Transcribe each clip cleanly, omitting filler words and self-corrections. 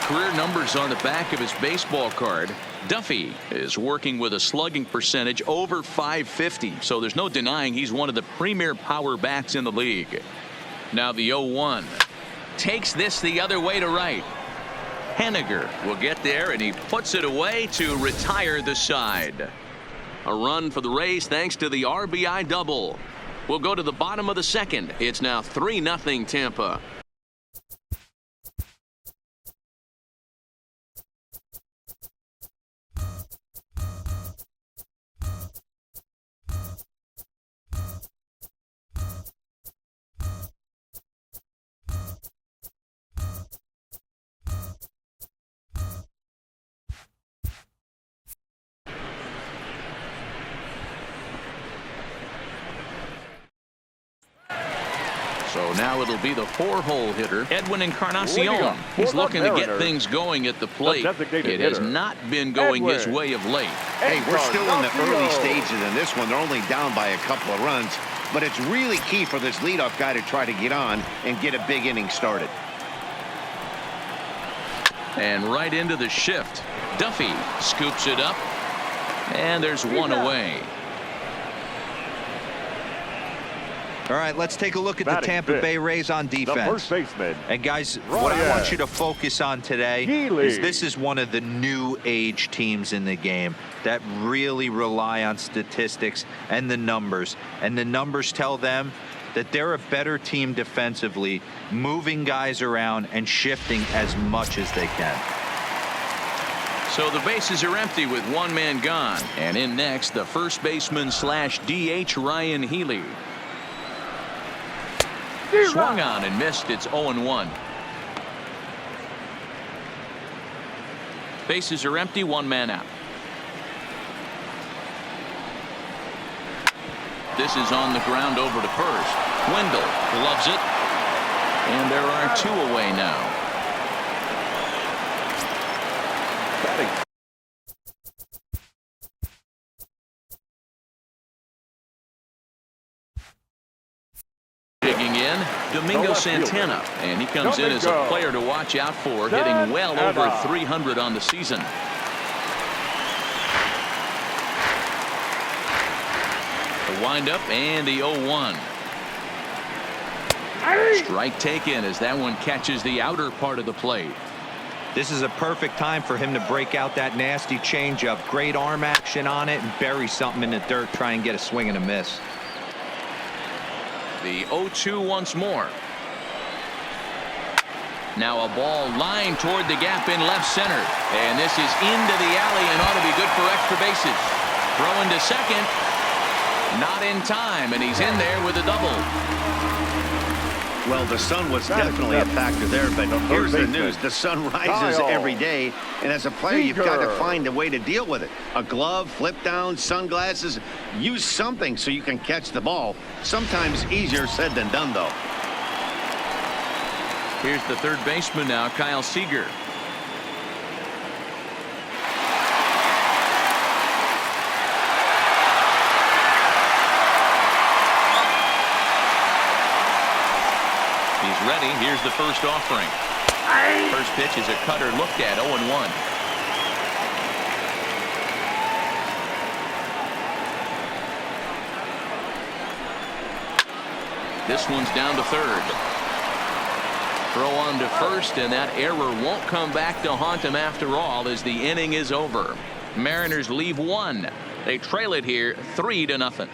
career numbers on the back of his baseball card. Duffy is working with a slugging percentage over .550, so there's no denying he's one of the premier power bats in the league. Now the 0-1 takes this the other way to right. Henniger will get there, and he puts it away to retire the side. A run for the Rays thanks to the RBI double. We'll go to the bottom of the second. It's now 3-0 Tampa. So now it'll be the 4-hole hitter, Edwin Encarnacion. He's looking to get things going at the plate. It has not been going his way of late. Hey, we're still in the early stages in this one. They're only down by a couple of runs, but it's really key for this leadoff guy to try to get on and get a big inning started. And right into the shift. Duffy scoops it up, and there's one away. All right, let's take a look at the Tampa Bay Rays on defense. The first baseman. And guys, what I want you to focus on today is this is one of the new age teams in the game that really rely on statistics and the numbers. And the numbers tell them that they're a better team defensively, moving guys around and shifting as much as they can. So the bases are empty with one man gone. And in next, the first baseman slash DH Ryan Healy. Swung on and missed. It's 0-1. Bases are empty, one man out. This is on the ground over to first. Wendell loves it. And there are two away now. Digging in, Domingo Santana, and he comes in as a player to watch out for, hitting well over 300 on the season. The windup and the 0-1. Strike taken as that one catches the outer part of the plate. This is a perfect time for him to break out that nasty changeup. Great arm action on it and bury something in the dirt. Try and get a swing and a miss. The 0-2 once more. Now a ball lined toward the gap in left center. And this is into the alley and ought to be good for extra bases. Throw into second. Not in time, and he's in there with a double. Well, the sun was definitely a factor there, but here's the news. The sun rises every day, and as a player, you've got to find a way to deal with it. A glove, flip down, sunglasses. Use something so you can catch the ball. Sometimes easier said than done, though. Here's the third baseman now, Kyle Seager. He's ready. Here's the first offering. First pitch is a cutter looked at. 0-1. This one's down to third. Throw on to first, and that error won't come back to haunt him after all as the inning is over. Mariners leave one. They trail it here 3-0.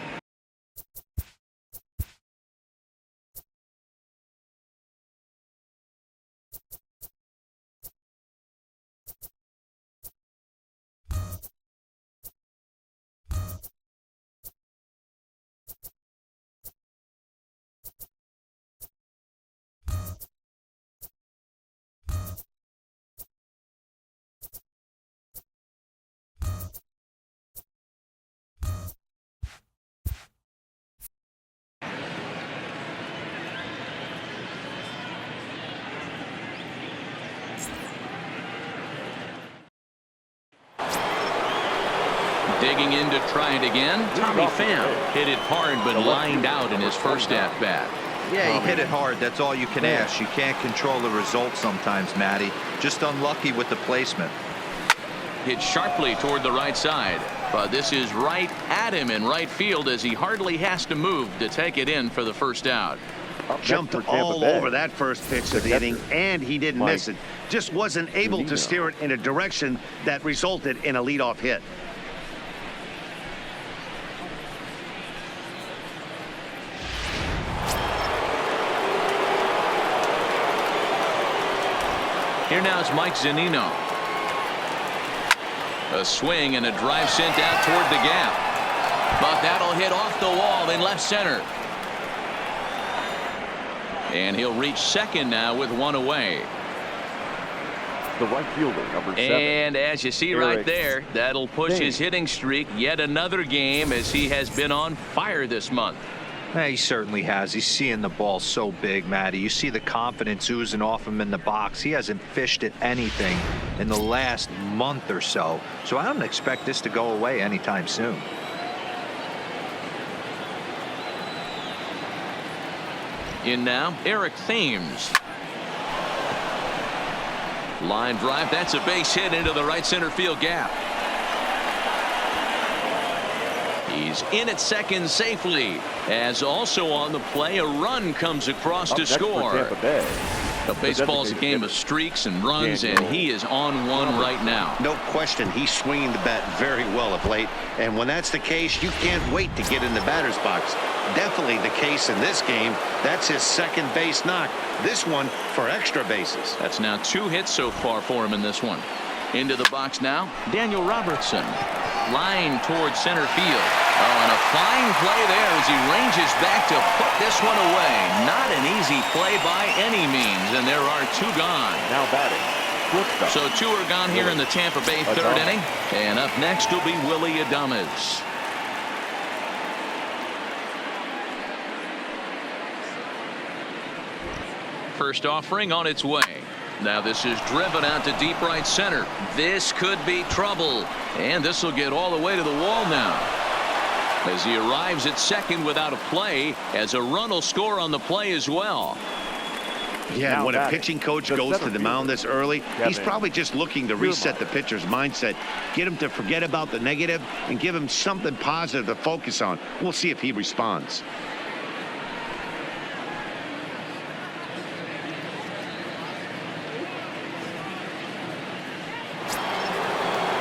Digging in to try it again. Tommy Pham hit it hard but lined out in his first at-bat. Yeah, he hit it hard. That's all you can ask. You can't control the result sometimes, Matty. Just unlucky with the placement. Hit sharply toward the right side, but this is right at him in right field as he hardly has to move to take it in for the first out. Jumped all over that first pitch of the inning, and he didn't miss it. Just wasn't able to steer it in a direction that resulted in a leadoff hit. Here now is Mike Zunino. A swing and a drive sent out toward the gap. But that'll hit off the wall in left center. And he'll reach second now with one away. The right fielder, number 7. And as you see right there, that'll push his hitting streak yet another game as he has been on fire this month. Yeah, he certainly has. He's seeing the ball so big, Matty. You see the confidence oozing off him in the box. He hasn't fished at anything in the last month or so. So I don't expect this to go away anytime soon. In now, Eric Thames. Line drive. That's a base hit into the right center field gap. He's in at second safely, as also on the play a run comes across to score. Baseball's a game of streaks and runs, and he is on one right now. No question, he's swinging the bat very well of late, and when that's the case, you can't wait to get in the batter's box. Definitely the case in this game. That's his second base knock. This one for extra bases. That's now 2 hits so far for him in this one. Into the box now, Daniel Robertson. Line towards center field. Oh, and a fine play there as he ranges back to put this one away. Not an easy play by any means, and there are 2 gone. Now batting. So 2 are gone here in the Tampa Bay third inning. And up next will be Willy Adames. First offering on its way. Now this is driven out to deep right center. This could be trouble. And this will get all the way to the wall now. As he arrives at second without a play, as a run will score on the play as well. Yeah, when a pitching coach goes to the mound this early, he's probably just looking to reset the pitcher's mindset, get him to forget about the negative, and give him something positive to focus on. We'll see if he responds.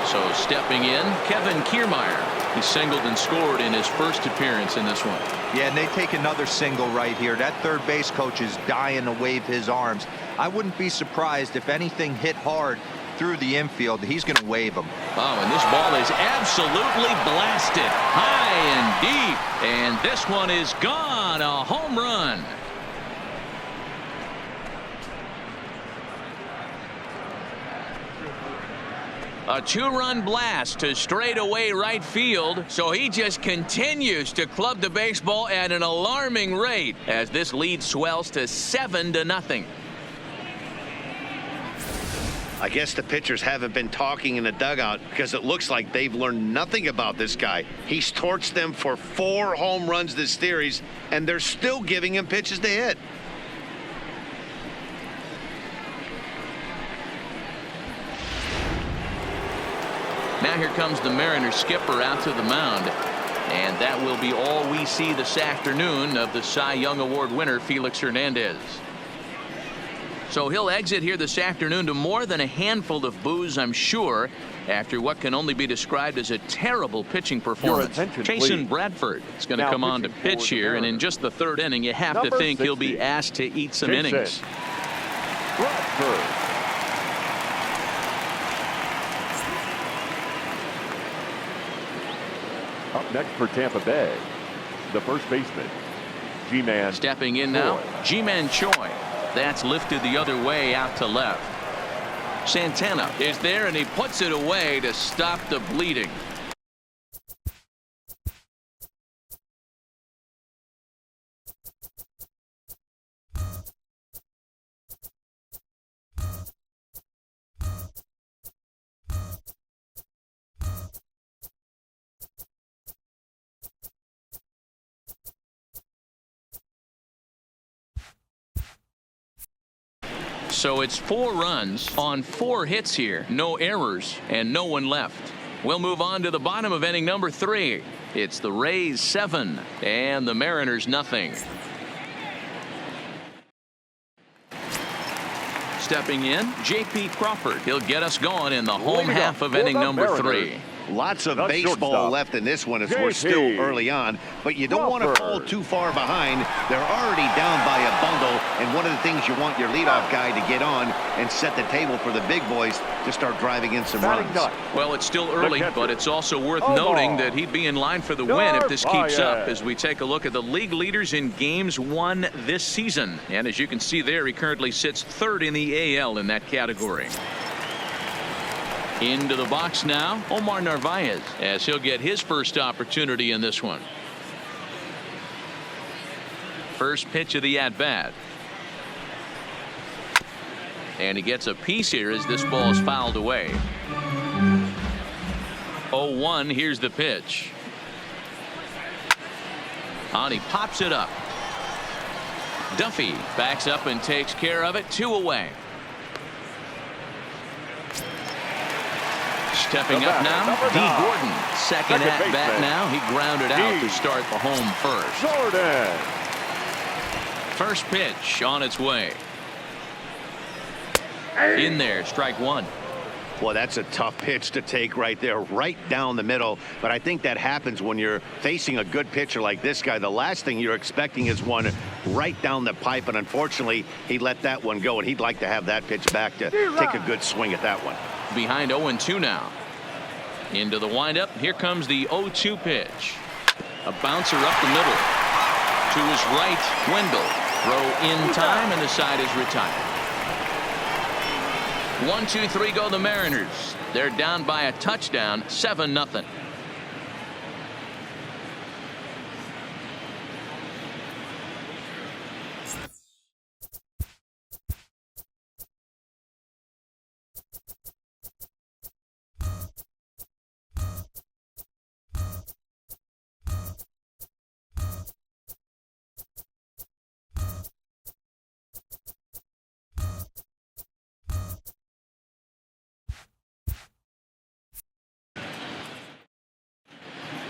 So stepping in, Kevin Kiermaier. He singled and scored in his first appearance in this one. Yeah, and they take another single right here. That third base coach is dying to wave his arms. I wouldn't be surprised if anything hit hard through the infield. He's going to wave them. Oh, and this ball is absolutely blasted high and deep. And this one is gone. A home run. A 2-run blast to straightaway right field, so he just continues to club the baseball at an alarming rate as this lead swells to 7-0. I guess the pitchers haven't been talking in the dugout because it looks like they've learned nothing about this guy. He's torched them for 4 home runs this series, and they're still giving him pitches to hit. Now here comes the Mariners skipper out to the mound. And that will be all we see this afternoon of the Cy Young Award winner, Felix Hernandez. So he'll exit here this afternoon to more than a handful of boos, I'm sure, after what can only be described as a terrible pitching performance. Jason Bradford is going to come on to pitch here, and in just the 3rd inning, you have to think he'll be asked to eat some innings. Bradford. Up next for Tampa Bay, the first baseman, G-Man. Stepping in now, Ji-Man Choi. That's lifted the other way out to left. Santana is there, and he puts it away to stop the bleeding. So it's 4 runs on 4 hits here. No errors and no one left. We'll move on to the bottom of inning number 3. It's the Rays 7 and the Mariners nothing. Stepping in, J.P. Crawford. He'll get us going in the home half of inning number 3. Lots of The baseball shortstop, left in this one as JP. we're still early on, but you don't want to fall too far behind. They're already down by a bundle, and one of the things you want your leadoff guy to get on and set the table for the big boys to start driving in some runs. Well, it's still early, but it's also worth noting that he'd be in line for the win if this keeps up as we take a look at the league leaders in games won this season. And as you can see there, he currently sits 3rd in the AL in that category. Into the box now, Omar Narvaez, as he'll get his first opportunity in this one. First pitch of the at-bat. And he gets a piece here as this ball is fouled away. 0-1, here's the pitch. And he pops it up. Duffy backs up and takes care of it. 2 away. Stepping up now, D. Gordon. Second at bat now. He grounded out to start the home first. Jordan. First pitch on its way. In there, strike 1. Well, that's a tough pitch to take right there, right down the middle. But I think that happens when you're facing a good pitcher like this guy. The last thing you're expecting is one right down the pipe. And unfortunately, he let that one go. And he'd like to have that pitch back to take a good swing at that one. Behind 0-2 now. Into the windup. Here comes the 0-2 pitch. A bouncer up the middle. To his right, Wendell. Throw in time, and the side is retired. 1-2-3 go the Mariners. They're down by a touchdown, 7-0.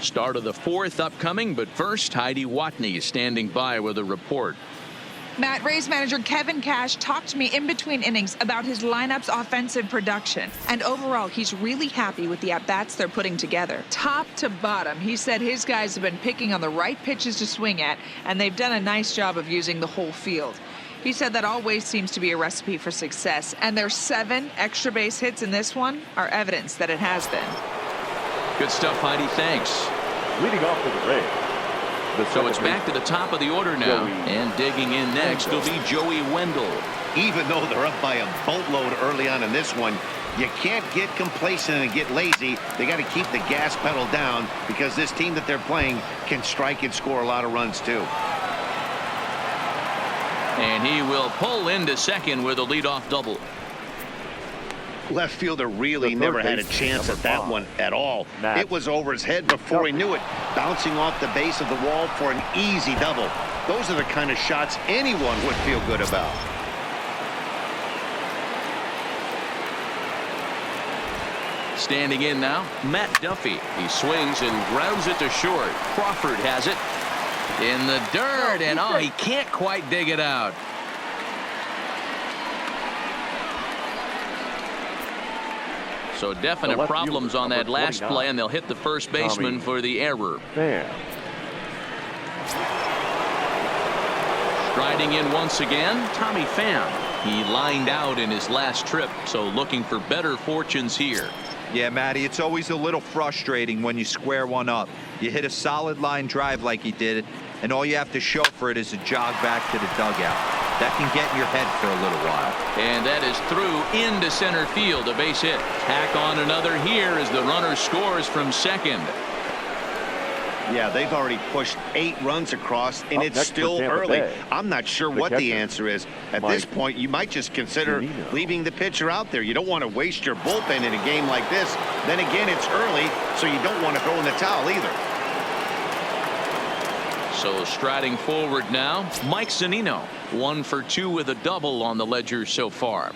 Start of the 4th upcoming, but first, Heidi Watney standing by with a report. Matt, Rays manager Kevin Cash talked to me in between innings about his lineup's offensive production. And overall, he's really happy with the at-bats they're putting together. Top to bottom, he said his guys have been picking on the right pitches to swing at, and they've done a nice job of using the whole field. He said that always seems to be a recipe for success, and their 7 extra base hits in this one are evidence that it has been. Good stuff, Heidi. Thanks. Leading off for the Rays. So it's back to the top of the order now. And digging in next will be Joey Wendell. Even though they're up by a boatload early on in this one, you can't get complacent and get lazy. They got to keep the gas pedal down because this team that they're playing can strike and score a lot of runs too. And he will pull into second with a leadoff double. Left fielder really never had a chance at that one at all. It was over his head before he knew it, bouncing off the base of the wall for an easy double. Those are the kind of shots anyone would feel good about. Standing in now, Matt Duffy. He swings and grounds it to short. Crawford has it in the dirt, and he can't quite dig it out. So definite problems on that last play, and they'll hit the first baseman for the error. Striding in once again, Tommy Pham. He lined out in his last trip, so looking for better fortunes here. Yeah, Matty, it's always a little frustrating when you square one up. You hit a solid line drive like he did, and all you have to show for it is a jog back to the dugout. That can get in your head for a little while. And that is through into center field, a base hit. Tack on another here as the runner scores from second. Yeah, they've already pushed 8 runs across, and it's still early. I'm not sure what the answer is. At this point, you might just consider leaving the pitcher out there. You don't want to waste your bullpen in a game like this. Then again, it's early, so you don't want to throw in the towel either. So striding forward now, Mike Zunino, 1 for 2 with a double on the ledger so far.